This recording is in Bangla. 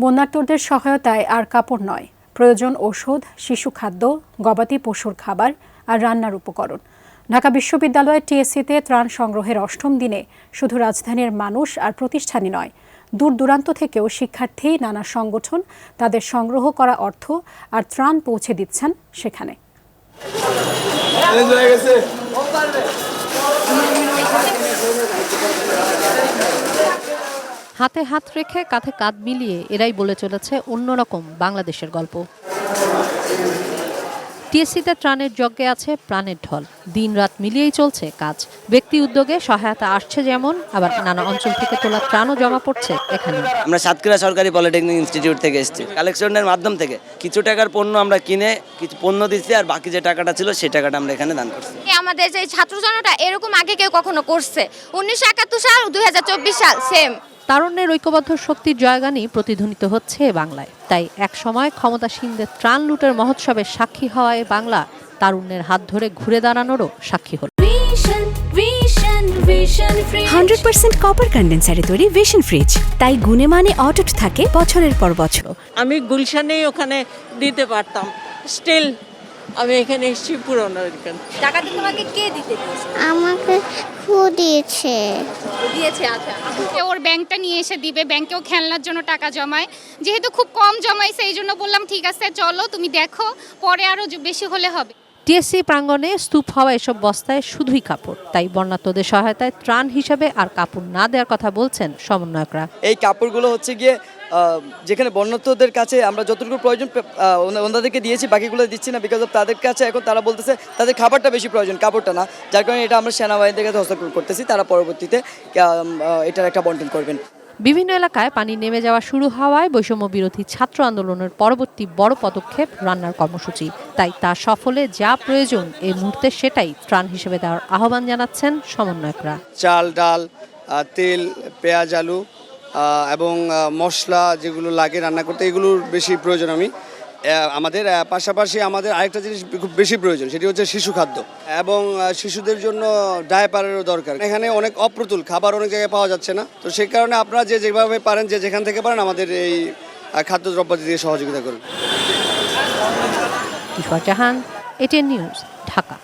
বন্যার্তদের সহায়তায় আর কাপড় নয়, প্রয়োজন ওষুধ, শিশু খাদ্য, গবাদি পশুর খাবার আর রান্নার উপকরণ। ঢাকা বিশ্ববিদ্যালয়ের টিএসসিতে ত্রাণ সংগ্রহের ৮ম দিনে শুধু রাজধানীর মানুষ আর প্রতিষ্ঠানই নয়, দূর দূরান্ত থেকেও শিক্ষার্থী, নানা সংগঠন তাদের সংগ্রহ করা অর্থ আর ত্রাণ পৌঁছে দিচ্ছেন সেখানে। হাতে হাত রেখে কাঁধে কাঁধ মিলিয়ে এরাই বলে চলেছে অন্যরকম বাংলাদেশের গল্প। টিএসসিতে ত্রাণের যজ্ঞে আছে প্রাণের ঢল, দিন রাত মিলিয়েই চলছে কাজ। ব্যক্তি উদ্যোগে সহায়তা আসছে যেমন, আবার নানা অঞ্চল থেকে তোলা ত্রাণও জমা পড়ছে এখানে। আমরা সাতক্ষীরা সরকারি পলিটেকনিক ইনস্টিটিউট থেকে এসেছি। কালেকশনের মাধ্যম থেকে কিছু টাকার পণ্য আমরা কিনে কিছু পণ্য দিচ্ছি, আর বাকি যে টাকাটা ছিল সেই টাকাটা আমরা এখানে দান করছি। আমাদের যে ছাত্রজনতা এরকম আগে কেউ কখনো করছে 1971 সাল 2024 সাল সেম। তারুণ্যের ঐক্যবদ্ধ শক্তির জয়গানই প্রতিধ্বনিত হচ্ছে বাংলায়। তাই এক সময় ক্ষমতাসীনদের ত্রাণ লুটের মহোৎসবের সাক্ষী হওয়ায় বাংলা তারুণ্যের হাত ধরে ঘুরে দাঁড়ানোরও সাক্ষী হল। 100% কপার কন্ডেন্সারে তৈরি ভিশন ফ্রিজ, তাই গুণে মানে অটুট থাকে বছরের পর বছর। আমি গুলশানেই ওখানে দিতে পারতাম, স্টিল আমি এখানে এসেছি পুরনো। টাকাটা তোমাকে কে দিতে দিয়েছে? আমাকে দিয়েছে। আচ্ছা, ওর ব্যাংকটা নিয়ে এসে দিবে, ব্যাংকেও খেলনার জন্য টাকা জমায়, যেহেতু খুব কম জমাইছে এই জন্য বললাম ঠিক আছে চলো তুমি দেখো, পরে আরো বেশি হলে হবে। টিএসসি প্রাঙ্গণে স্তূপ হওয়া এসব বস্তায় শুধুই কাপড়, তাই বন্যার্তদের সহায়তায় ত্রাণ হিসাবে আর কাপড় না দেওয়ার কথা বলছেন সমন্বয়করা। এই কাপড়গুলো হচ্ছে গিয়ে যেখানে বন্যার্তদের কাছে আমরা যতটুকু প্রয়োজন ওনাদেরকে দিয়েছি, বাকিগুলো দিচ্ছি না, বিকজ অফ তাদের কাছে এখন তারা বলতেছে তাদের খাবারটা বেশি প্রয়োজন, কাপড়টা না। যার কারণে এটা আমরা সেনাবাহিনীদের কাছে হস্তান্তর করতেছি, তারা পরবর্তীতে এটার একটা বন্টন করবেন। বিভিন্ন এলাকায় পানি নেমে যাওয়া শুরু হওয়ায় বৈষম্য বিরোধী ছাত্র আন্দোলনের পরবর্তী বড় পদক্ষেপ রান্নার কর্মসূচি। তাই তা সফলে যা প্রয়োজন এই মুহূর্তে সেটাই ত্রাণ হিসেবে দেওয়ার আহ্বান জানাচ্ছেন সমন্বয়করা। চাল, ডাল, তেল, পেঁয়াজ, আলু এবং মশলা যেগুলো লাগে রান্না করতে, এগুলোর বেশি প্রয়োজন। আমাদের পাশাপাশি আমাদের আরেকটা জিনিস খুব বেশি প্রয়োজন, সেটি হচ্ছে শিশু খাদ্য এবং শিশুদের জন্য ডায়াপারেরও দরকার। এখানে অনেক অপ্রতুল খাবার অনেক জায়গায় পাওয়া যাচ্ছে না, তো সেই কারণে আপনারা যেভাবে পারেন, যেখান থেকে পারেন আমাদের এই খাদ্যদ্রব্যাদি দিয়ে সহযোগিতা করুন। কিশোর জাহান, এটিএন নিউজ, ঢাকা।